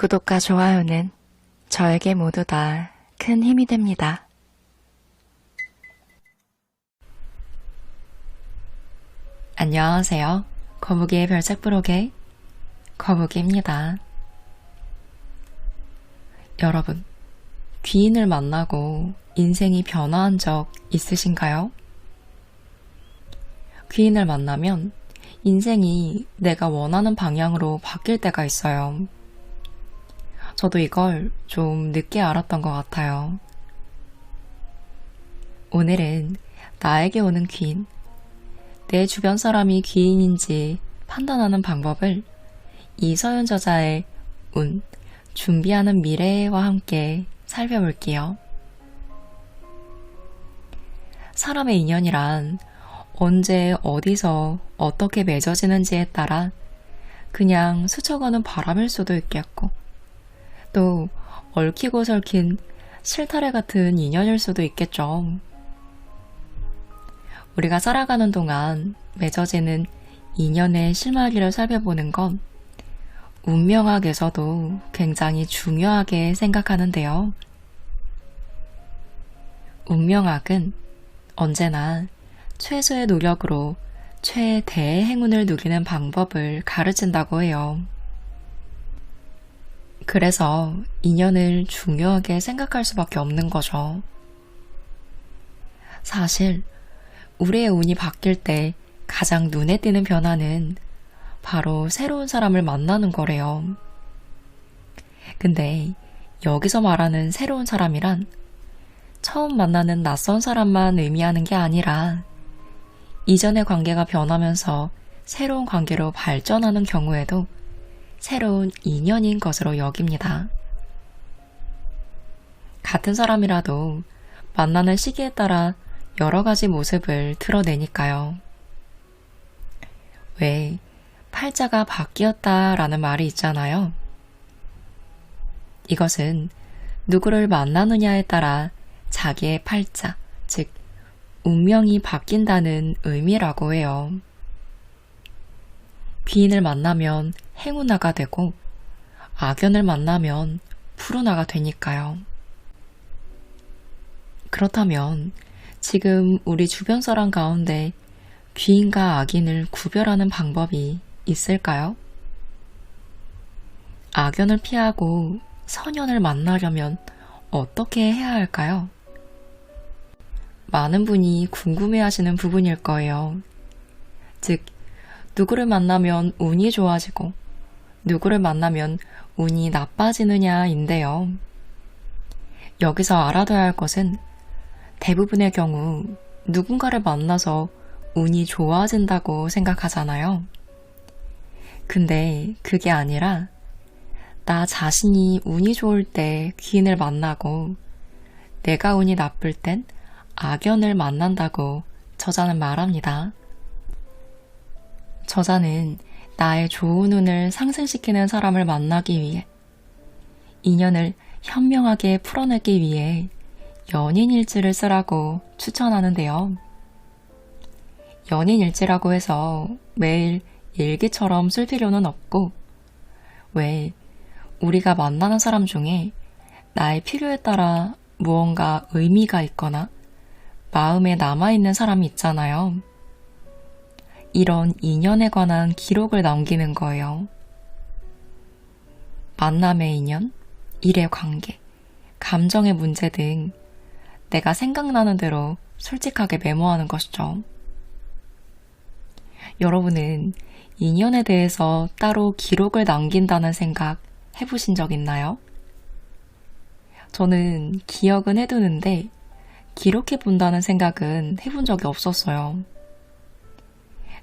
구독과 좋아요는 저에게 모두 다 큰 힘이 됩니다. 안녕하세요. 거북이의 별책 브록의 거북이입니다. 여러분, 귀인을 만나고 인생이 변화한 적 있으신가요? 귀인을 만나면 인생이 내가 원하는 방향으로 바뀔 때가 있어요. 저도 이걸 좀 늦게 알았던 것 같아요. 오늘은 나에게 오는 귀인, 내 주변 사람이 귀인인지 판단하는 방법을 이서연 저자의 운, 준비하는 미래와 함께 살펴볼게요. 사람의 인연이란 언제 어디서 어떻게 맺어지는지에 따라 그냥 스쳐가는 바람일 수도 있겠고 또 얽히고 설킨 실타래 같은 인연일 수도 있겠죠. 우리가 살아가는 동안 맺어지는 인연의 실마리를 살펴보는 건 운명학에서도 굉장히 중요하게 생각하는데요. 운명학은 언제나 최소의 노력으로 최대의 행운을 누리는 방법을 가르친다고 해요. 그래서 인연을 중요하게 생각할 수밖에 없는 거죠. 사실 우리의 운이 바뀔 때 가장 눈에 띄는 변화는 바로 새로운 사람을 만나는 거래요. 근데 여기서 말하는 새로운 사람이란 처음 만나는 낯선 사람만 의미하는 게 아니라 이전의 관계가 변하면서 새로운 관계로 발전하는 경우에도 새로운 인연인 것으로 여깁니다. 같은 사람이라도 만나는 시기에 따라 여러 가지 모습을 드러내니까요. 왜 팔자가 바뀌었다라는 말이 있잖아요. 이것은 누구를 만나느냐에 따라 자기의 팔자, 즉 운명이 바뀐다는 의미라고 해요. 귀인을 만나면 행운아가 되고 악연을 만나면 불운아가 되니까요. 그렇다면 지금 우리 주변 사람 가운데 귀인과 악인을 구별하는 방법이 있을까요? 악연을 피하고 선연을 만나려면 어떻게 해야 할까요? 많은 분이 궁금해하시는 부분일 거예요. 즉, 누구를 만나면 운이 좋아지고 누구를 만나면 운이 나빠지느냐인데요. 여기서 알아둬야 할 것은 대부분의 경우 누군가를 만나서 운이 좋아진다고 생각하잖아요. 근데 그게 아니라 나 자신이 운이 좋을 때 귀인을 만나고 내가 운이 나쁠 땐 악연을 만난다고 저자는 말합니다. 저자는 나의 좋은 운을 상승시키는 사람을 만나기 위해 인연을 현명하게 풀어내기 위해 연인일지를 쓰라고 추천하는데요. 연인일지라고 해서 매일 일기처럼 쓸 필요는 없고 왜 우리가 만나는 사람 중에 나의 필요에 따라 무언가 의미가 있거나 마음에 남아있는 사람이 있잖아요. 이런 인연에 관한 기록을 남기는 거예요. 만남의 인연, 일의 관계, 감정의 문제 등 내가 생각나는 대로 솔직하게 메모하는 것이죠. 여러분은 인연에 대해서 따로 기록을 남긴다는 생각 해보신 적 있나요? 저는 기억은 해두는데 기록해본다는 생각은 해본 적이 없었어요.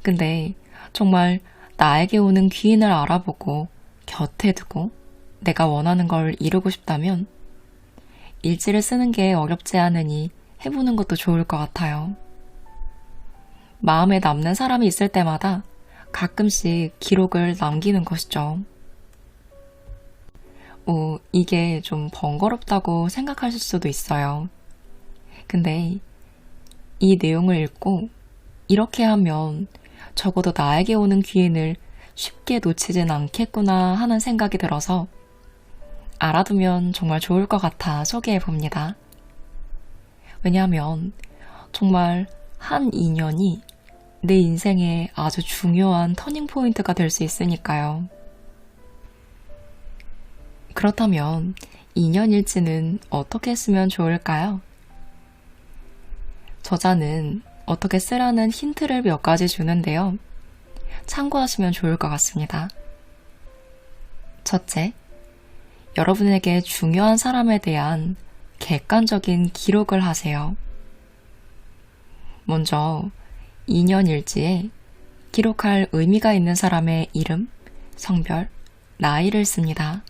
근데 정말 나에게 오는 귀인을 알아보고 곁에 두고 내가 원하는 걸 이루고 싶다면 일지를 쓰는 게 어렵지 않으니 해보는 것도 좋을 것 같아요. 마음에 남는 사람이 있을 때마다 가끔씩 기록을 남기는 것이죠. 이게 좀 번거롭다고 생각하실 수도 있어요. 근데 이 내용을 읽고 이렇게 하면 적어도 나에게 오는 기회를 쉽게 놓치진 않겠구나 하는 생각이 들어서 알아두면 정말 좋을 것 같아 소개해 봅니다. 왜냐하면 정말 한 인연이 내 인생에 아주 중요한 터닝포인트가 될 수 있으니까요. 그렇다면 인연일지는 어떻게 쓰면 좋을까요? 저자는 어떻게 쓰라는 힌트를 몇 가지 주는데요. 참고하시면 좋을 것 같습니다. 첫째, 여러분에게 중요한 사람에 대한 객관적인 기록을 하세요. 먼저 인연일지에 기록할 의미가 있는 사람의 이름, 성별, 나이를 씁니다.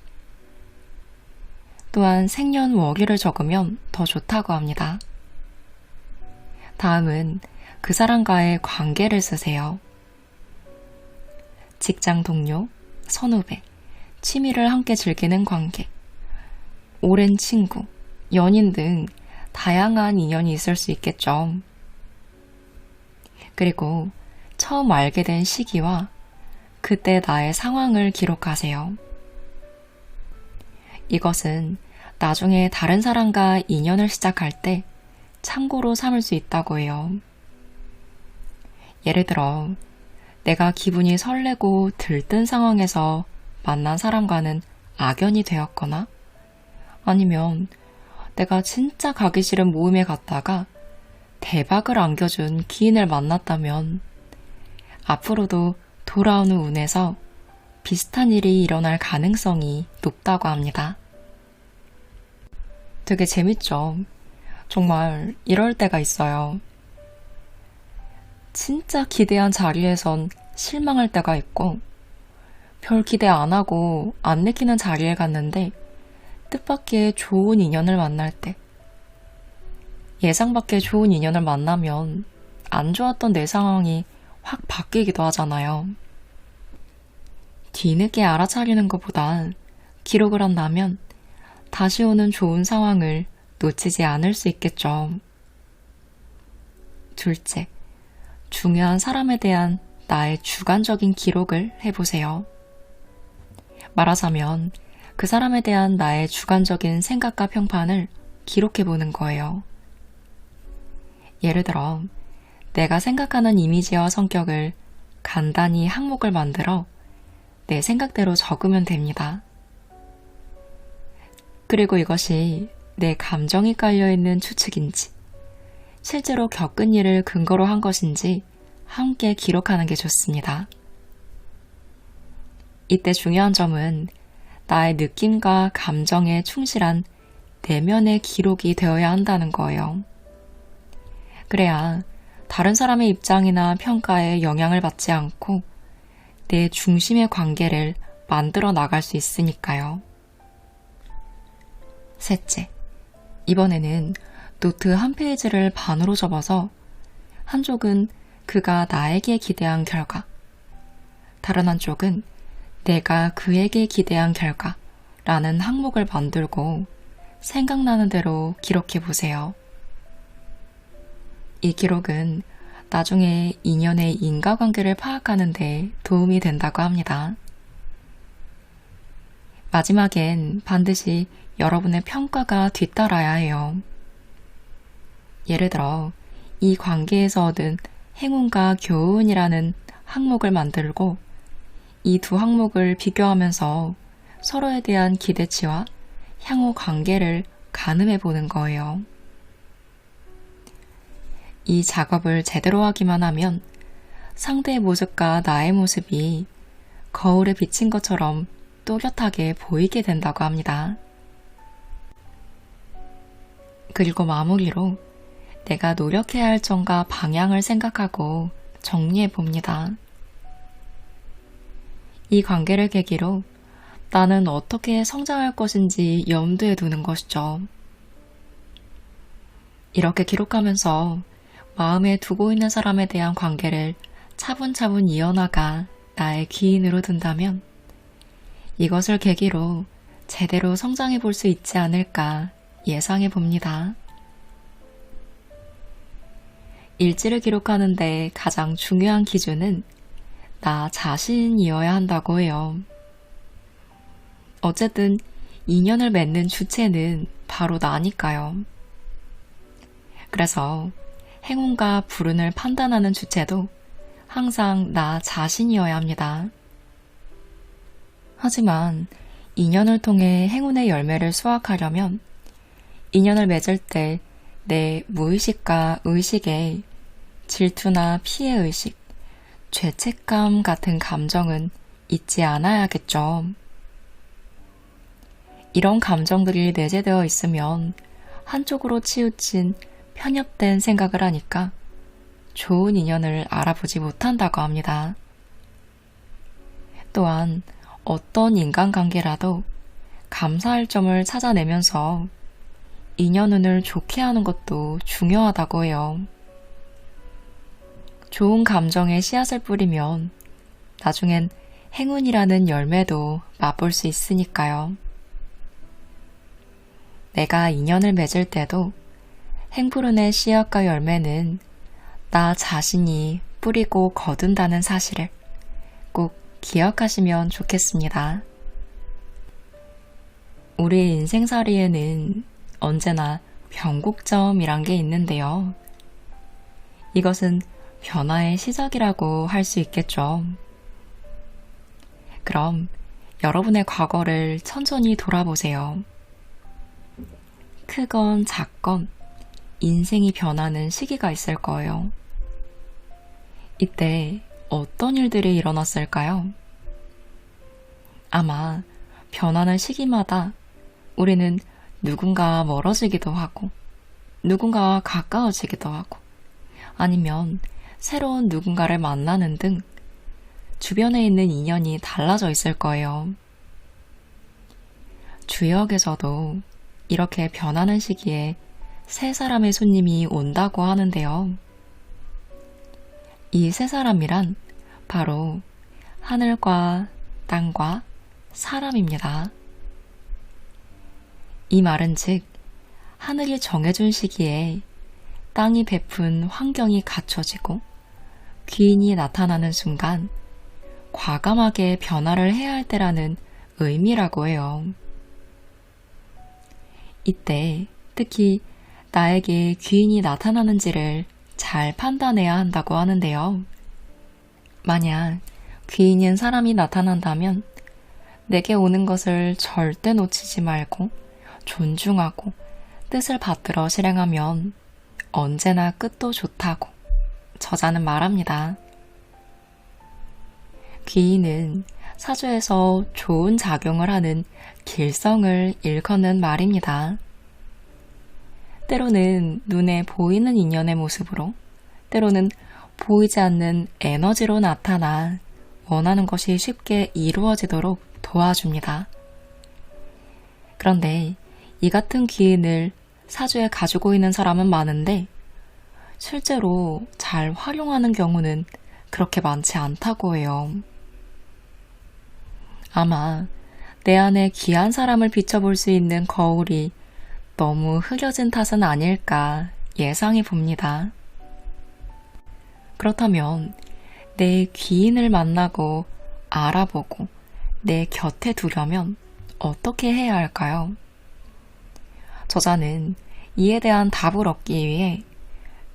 또한 생년월일을 적으면 더 좋다고 합니다. 다음은 그 사람과의 관계를 쓰세요. 직장 동료, 선후배, 취미를 함께 즐기는 관계, 오랜 친구, 연인 등 다양한 인연이 있을 수 있겠죠. 그리고 처음 알게 된 시기와 그때 나의 상황을 기록하세요. 이것은 나중에 다른 사람과 인연을 시작할 때 참고로 삼을 수 있다고 해요. 예를 들어, 내가 기분이 설레고 들뜬 상황에서 만난 사람과는 악연이 되었거나, 아니면 내가 진짜 가기 싫은 모임에 갔다가 대박을 안겨준 기인을 만났다면 앞으로도 돌아오는 운에서 비슷한 일이 일어날 가능성이 높다고 합니다. 되게 재밌죠? 정말 이럴 때가 있어요. 진짜 기대한 자리에선 실망할 때가 있고, 별 기대 안 하고 안 내키는 자리에 갔는데 뜻밖의 좋은 인연을 만날 때, 예상 밖의 좋은 인연을 만나면 안 좋았던 내 상황이 확 바뀌기도 하잖아요. 뒤늦게 알아차리는 것보다 기록을 한다면 다시 오는 좋은 상황을 놓치지 않을 수 있겠죠. 둘째, 중요한 사람에 대한 나의 주관적인 기록을 해보세요. 말하자면 그 사람에 대한 나의 주관적인 생각과 평판을 기록해보는 거예요. 예를 들어, 내가 생각하는 이미지와 성격을 간단히 항목을 만들어 내 생각대로 적으면 됩니다. 그리고 이것이 내 감정이 깔려있는 추측인지, 실제로 겪은 일을 근거로 한 것인지 함께 기록하는 게 좋습니다. 이때 중요한 점은 나의 느낌과 감정에 충실한 내면의 기록이 되어야 한다는 거예요. 그래야 다른 사람의 입장이나 평가에 영향을 받지 않고 내 중심의 관계를 만들어 나갈 수 있으니까요. 셋째, 이번에는 노트 한 페이지를 반으로 접어서 한쪽은 그가 나에게 기대한 결과, 다른 한쪽은 내가 그에게 기대한 결과라는 항목을 만들고 생각나는 대로 기록해 보세요. 이 기록은 나중에 인연의 인과관계를 파악하는 데 도움이 된다고 합니다. 마지막엔 반드시 여러분의 평가가 뒤따라야 해요. 예를 들어, 이 관계에서 얻은 행운과 교훈이라는 항목을 만들고 이 두 항목을 비교하면서 서로에 대한 기대치와 향후 관계를 가늠해 보는 거예요. 이 작업을 제대로 하기만 하면 상대의 모습과 나의 모습이 거울에 비친 것처럼 또렷하게 보이게 된다고 합니다. 그리고 마무리로 내가 노력해야 할 점과 방향을 생각하고 정리해 봅니다. 이 관계를 계기로 나는 어떻게 성장할 것인지 염두에 두는 것이죠. 이렇게 기록하면서 마음에 두고 있는 사람에 대한 관계를 차분차분 이어나가 나의 기인으로 둔다면 이것을 계기로 제대로 성장해 볼 수 있지 않을까 예상해 봅니다. 일지를 기록하는데 가장 중요한 기준은 나 자신이어야 한다고 해요. 어쨌든 인연을 맺는 주체는 바로 나니까요. 그래서 행운과 불운을 판단하는 주체도 항상 나 자신이어야 합니다. 하지만 인연을 통해 행운의 열매를 수확하려면 인연을 맺을 때 내 무의식과 의식에 질투나 피해의식, 죄책감 같은 감정은 있지 않아야겠죠. 이런 감정들이 내재되어 있으면 한쪽으로 치우친 편협된 생각을 하니까 좋은 인연을 알아보지 못한다고 합니다. 또한 어떤 인간관계라도 감사할 점을 찾아내면서 인연운을 좋게 하는 것도 중요하다고 해요. 좋은 감정에 씨앗을 뿌리면 나중엔 행운이라는 열매도 맛볼 수 있으니까요. 내가 인연을 맺을 때도 행불운의 씨앗과 열매는 나 자신이 뿌리고 거둔다는 사실을 꼭 기억하시면 좋겠습니다. 우리 인생살이에는 언제나 변곡점이란 게 있는데요. 이것은 변화의 시작이라고 할 수 있겠죠. 그럼 여러분의 과거를 천천히 돌아보세요. 크건 작건 인생이 변하는 시기가 있을 거예요. 이때 어떤 일들이 일어났을까요? 아마 변하는 시기마다 우리는 누군가와 멀어지기도 하고 누군가와 가까워지기도 하고 아니면 새로운 누군가를 만나는 등 주변에 있는 인연이 달라져 있을 거예요. 주역에서도 이렇게 변하는 시기에 세 사람의 손님이 온다고 하는데요. 이 세 사람이란 바로 하늘과 땅과 사람입니다. 이 말은 즉 하늘이 정해준 시기에 땅이 베푼 환경이 갖춰지고 귀인이 나타나는 순간 과감하게 변화를 해야 할 때라는 의미라고 해요. 이때 특히 나에게 귀인이 나타나는지를 잘 판단해야 한다고 하는데요. 만약 귀인인 사람이 나타난다면 내게 오는 것을 절대 놓치지 말고 존중하고 뜻을 받들어 실행하면 언제나 끝도 좋다고 저자는 말합니다. 귀인은 사주에서 좋은 작용을 하는 길성을 일컫는 말입니다. 때로는 눈에 보이는 인연의 모습으로, 때로는 보이지 않는 에너지로 나타나 원하는 것이 쉽게 이루어지도록 도와줍니다. 그런데 이 같은 귀인을 사주에 가지고 있는 사람은 많은데 실제로 잘 활용하는 경우는 그렇게 많지 않다고 해요. 아마 내 안에 귀한 사람을 비춰볼 수 있는 거울이 너무 흐려진 탓은 아닐까 예상해 봅니다. 그렇다면 내 귀인을 만나고 알아보고 내 곁에 두려면 어떻게 해야 할까요? 저자는 이에 대한 답을 얻기 위해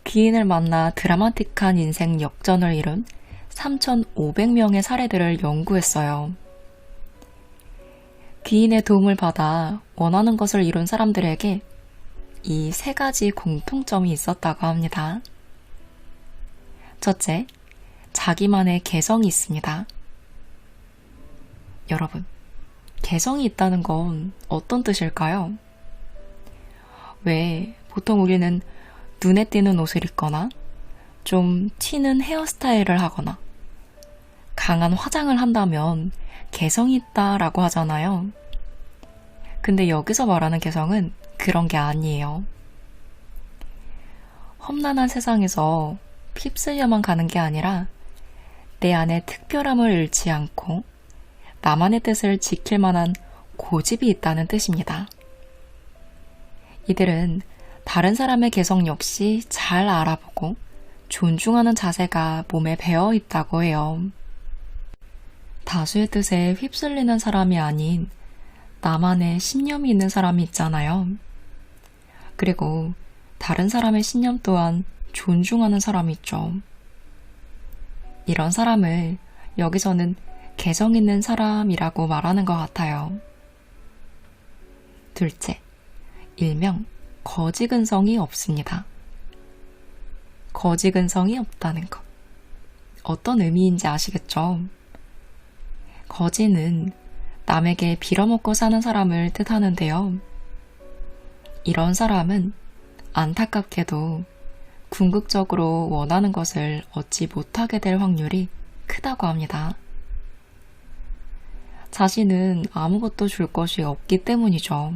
귀인을 만나 드라마틱한 인생 역전을 이룬 3,500명의 사례들을 연구했어요. 귀인의 도움을 받아 원하는 것을 이룬 사람들에게 이 세 가지 공통점이 있었다고 합니다. 첫째, 자기만의 개성이 있습니다. 여러분, 개성이 있다는 건 어떤 뜻일까요? 왜 보통 우리는 눈에 띄는 옷을 입거나 좀 튀는 헤어스타일을 하거나 강한 화장을 한다면 개성이 있다라고 하잖아요. 근데 여기서 말하는 개성은 그런 게 아니에요. 험난한 세상에서 휩쓸려만 가는 게 아니라 내 안에 특별함을 잃지 않고 나만의 뜻을 지킬 만한 고집이 있다는 뜻입니다. 이들은 다른 사람의 개성 역시 잘 알아보고 존중하는 자세가 몸에 배어 있다고 해요. 다수의 뜻에 휩쓸리는 사람이 아닌 나만의 신념이 있는 사람이 있잖아요. 그리고 다른 사람의 신념 또한 존중하는 사람이 있죠. 이런 사람을 여기서는 개성 있는 사람이라고 말하는 것 같아요. 둘째, 일명 거지근성이 없습니다. 거지근성이 없다는 것. 어떤 의미인지 아시겠죠? 거지는 남에게 빌어먹고 사는 사람을 뜻하는데요. 이런 사람은 안타깝게도 궁극적으로 원하는 것을 얻지 못하게 될 확률이 크다고 합니다. 자신은 아무것도 줄 것이 없기 때문이죠.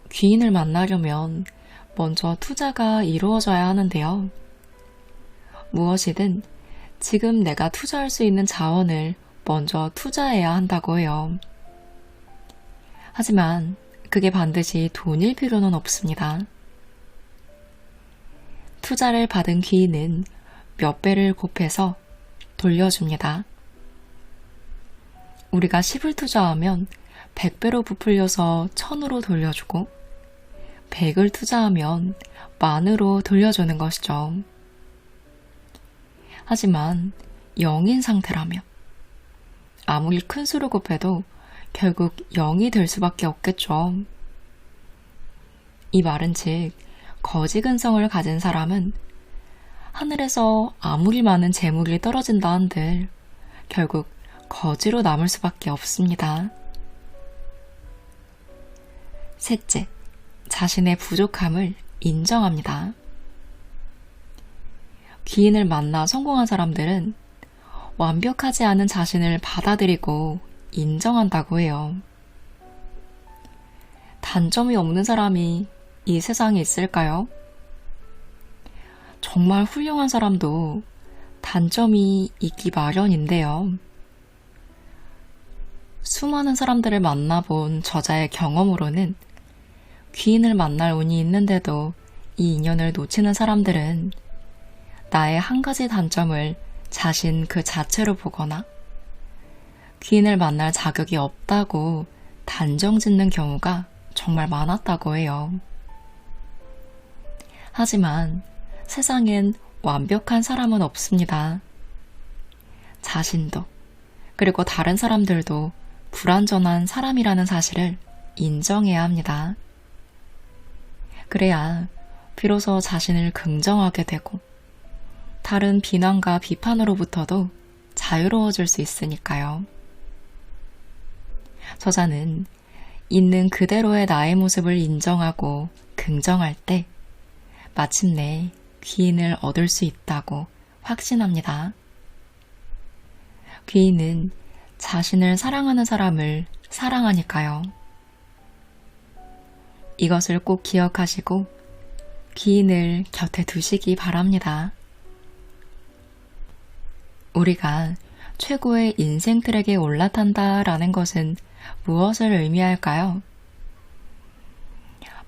귀인을 만나려면 먼저 투자가 이루어져야 하는데요. 무엇이든 지금 내가 투자할 수 있는 자원을 먼저 투자해야 한다고 해요. 하지만 그게 반드시 돈일 필요는 없습니다. 투자를 받은 귀인은 몇 배를 곱해서 돌려줍니다. 우리가 10을 투자하면 100배로 부풀려서 1000으로 돌려주고 100을 투자하면 10,000으로 돌려주는 것이죠. 하지만 0인 상태라면 아무리 큰 수를 곱해도 결국 0이 될 수밖에 없겠죠. 이 말은 즉 거지근성을 가진 사람은 하늘에서 아무리 많은 재물이 떨어진다 한들 결국 거지로 남을 수밖에 없습니다. 셋째, 자신의 부족함을 인정합니다. 귀인을 만나 성공한 사람들은 완벽하지 않은 자신을 받아들이고 인정한다고 해요. 단점이 없는 사람이 이 세상에 있을까요? 정말 훌륭한 사람도 단점이 있기 마련인데요. 수많은 사람들을 만나본 저자의 경험으로는 귀인을 만날 운이 있는데도 이 인연을 놓치는 사람들은 나의 한 가지 단점을 자신 그 자체로 보거나 귀인을 만날 자격이 없다고 단정 짓는 경우가 정말 많았다고 해요. 하지만 세상엔 완벽한 사람은 없습니다. 자신도 그리고 다른 사람들도 불완전한 사람이라는 사실을 인정해야 합니다. 그래야 비로소 자신을 긍정하게 되고 다른 비난과 비판으로부터도 자유로워질 수 있으니까요. 저자는 있는 그대로의 나의 모습을 인정하고 긍정할 때 마침내 귀인을 얻을 수 있다고 확신합니다. 귀인은 자신을 사랑하는 사람을 사랑하니까요. 이것을 꼭 기억하시고 귀인을 곁에 두시기 바랍니다. 우리가 최고의 인생 트랙에 올라탄다라는 것은 무엇을 의미할까요?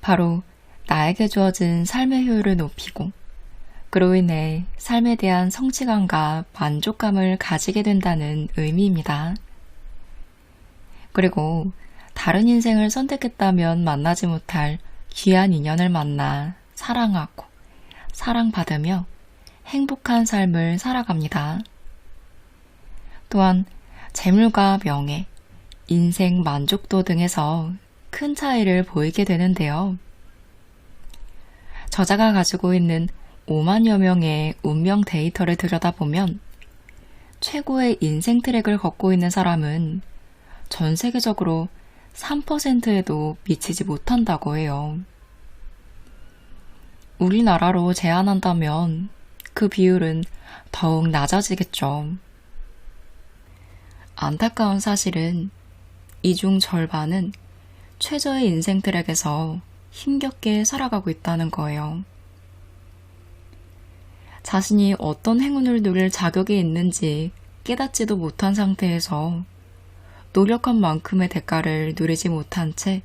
바로 나에게 주어진 삶의 효율을 높이고 그로 인해 삶에 대한 성취감과 만족감을 가지게 된다는 의미입니다. 그리고 다른 인생을 선택했다면 만나지 못할 귀한 인연을 만나 사랑하고 사랑받으며 행복한 삶을 살아갑니다. 또한 재물과 명예, 인생 만족도 등에서 큰 차이를 보이게 되는데요. 저자가 가지고 있는 5만여 명의 운명 데이터를 들여다보면 최고의 인생 트랙을 걷고 있는 사람은 전 세계적으로 3%에도 미치지 못한다고 해요. 우리나라로 제한한다면 그 비율은 더욱 낮아지겠죠. 안타까운 사실은 이 중 절반은 최저의 인생 트랙에서 힘겹게 살아가고 있다는 거예요. 자신이 어떤 행운을 누릴 자격이 있는지 깨닫지도 못한 상태에서 노력한 만큼의 대가를 누리지 못한 채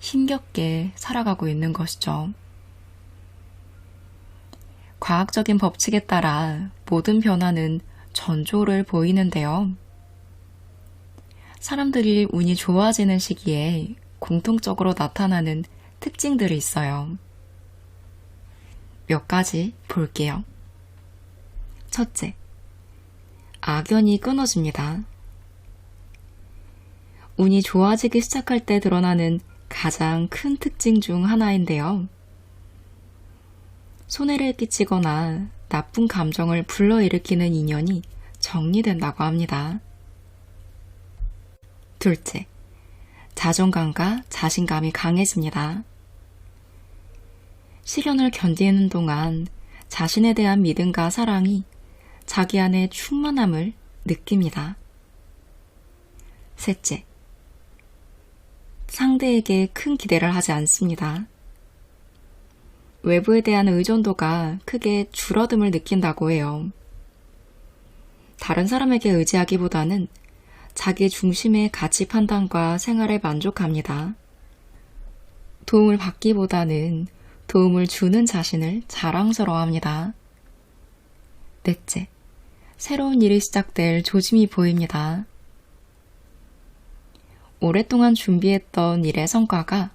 힘겹게 살아가고 있는 것이죠. 과학적인 법칙에 따라 모든 변화는 전조를 보이는데요. 사람들이 운이 좋아지는 시기에 공통적으로 나타나는 특징들이 있어요. 몇 가지 볼게요. 첫째, 악연이 끊어집니다. 운이 좋아지기 시작할 때 드러나는 가장 큰 특징 중 하나인데요. 손해를 끼치거나 나쁜 감정을 불러일으키는 인연이 정리된다고 합니다. 둘째, 자존감과 자신감이 강해집니다. 시련을 견디는 동안 자신에 대한 믿음과 사랑이 자기 안에 충만함을 느낍니다. 셋째, 상대에게 큰 기대를 하지 않습니다. 외부에 대한 의존도가 크게 줄어듦을 느낀다고 해요. 다른 사람에게 의지하기보다는 자기 중심의 가치 판단과 생활에 만족합니다. 도움을 받기보다는 도움을 주는 자신을 자랑스러워합니다. 넷째, 새로운 일이 시작될 조짐이 보입니다. 오랫동안 준비했던 일의 성과가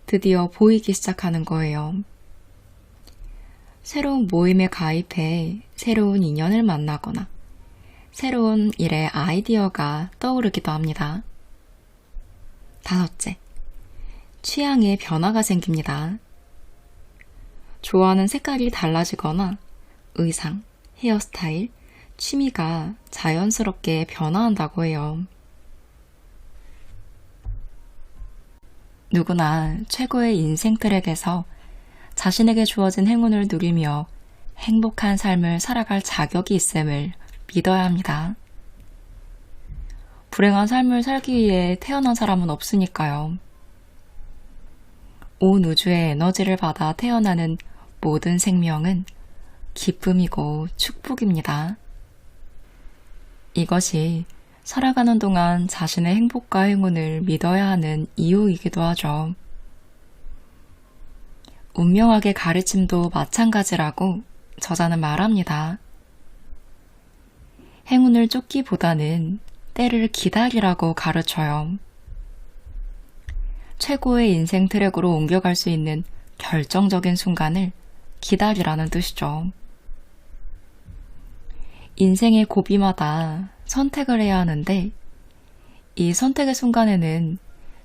드디어 보이기 시작하는 거예요. 새로운 모임에 가입해 새로운 인연을 만나거나 새로운 일의 아이디어가 떠오르기도 합니다. 다섯째, 취향에 변화가 생깁니다. 좋아하는 색깔이 달라지거나 의상, 헤어스타일, 취미가 자연스럽게 변화한다고 해요. 누구나 최고의 인생 트랙에서 자신에게 주어진 행운을 누리며 행복한 삶을 살아갈 자격이 있음을 믿어야 합니다. 불행한 삶을 살기 위해 태어난 사람은 없으니까요. 온 우주의 에너지를 받아 태어나는 모든 생명은 기쁨이고 축복입니다. 이것이 살아가는 동안 자신의 행복과 행운을 믿어야 하는 이유이기도 하죠. 운명학의 가르침도 마찬가지라고 저자는 말합니다. 행운을 쫓기보다는 때를 기다리라고 가르쳐요. 최고의 인생 트랙으로 옮겨갈 수 있는 결정적인 순간을 기다리라는 뜻이죠. 인생의 고비마다 선택을 해야 하는데 이 선택의 순간에는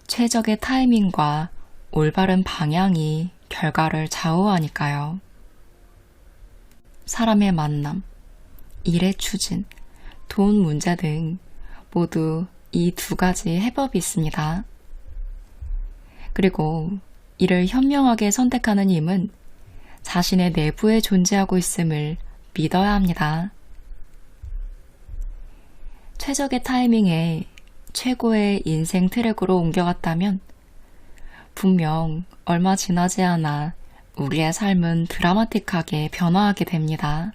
최적의 타이밍과 올바른 방향이 결과를 좌우하니까요. 사람의 만남, 일의 추진, 돈 문제 등 모두 이 두 가지 해법이 있습니다. 그리고 이를 현명하게 선택하는 힘은 자신의 내부에 존재하고 있음을 믿어야 합니다. 최적의 타이밍에 최고의 인생 트랙으로 옮겨갔다면 분명 얼마 지나지 않아 우리의 삶은 드라마틱하게 변화하게 됩니다.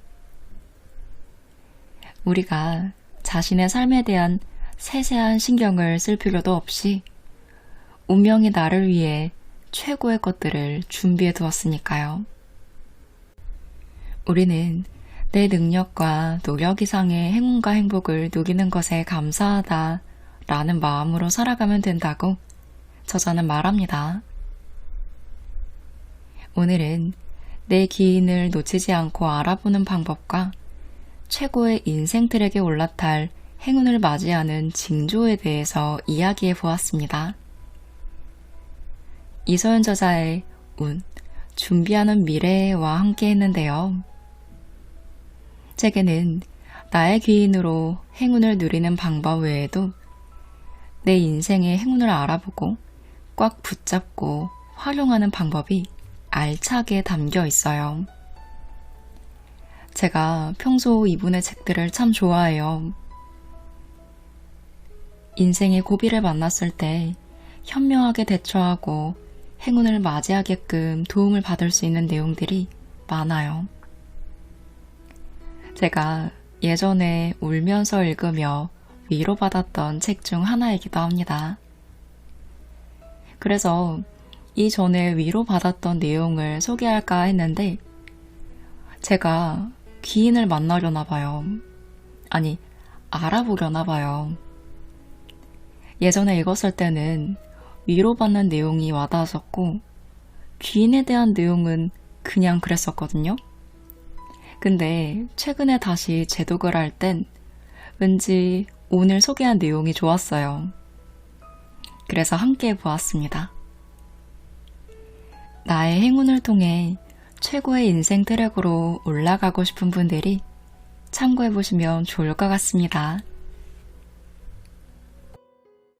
우리가 자신의 삶에 대한 세세한 신경을 쓸 필요도 없이 운명이 나를 위해 최고의 것들을 준비해 두었으니까요. 우리는 내 능력과 노력 이상의 행운과 행복을 누리는 것에 감사하다 라는 마음으로 살아가면 된다고 저자는 말합니다. 오늘은 내 기인을 놓치지 않고 알아보는 방법과 최고의 인생 트랙에 올라탈 행운을 맞이하는 징조에 대해서 이야기해 보았습니다. 이소연 저자의 운, 준비하는 미래와 함께 했는데요. 제게는 나의 귀인으로 행운을 누리는 방법 외에도 내 인생의 행운을 알아보고 꽉 붙잡고 활용하는 방법이 알차게 담겨 있어요. 제가 평소 이분의 책들을 참 좋아해요. 인생의 고비를 만났을 때 현명하게 대처하고 행운을 맞이하게끔 도움을 받을 수 있는 내용들이 많아요. 제가 예전에 울면서 읽으며 위로받았던 책 중 하나이기도 합니다. 그래서 이전에 위로받았던 내용을 소개할까 했는데 제가 귀인을 만나려나 봐요. 아니, 알아보려나 봐요. 예전에 읽었을 때는 위로받는 내용이 와닿았었고 귀인에 대한 내용은 그냥 그랬었거든요. 근데 최근에 다시 재독을 할 땐 왠지 오늘 소개한 내용이 좋았어요. 그래서 함께 보았습니다. 나의 행운을 통해 최고의 인생 트랙으로 올라가고 싶은 분들이 참고해보시면 좋을 것 같습니다.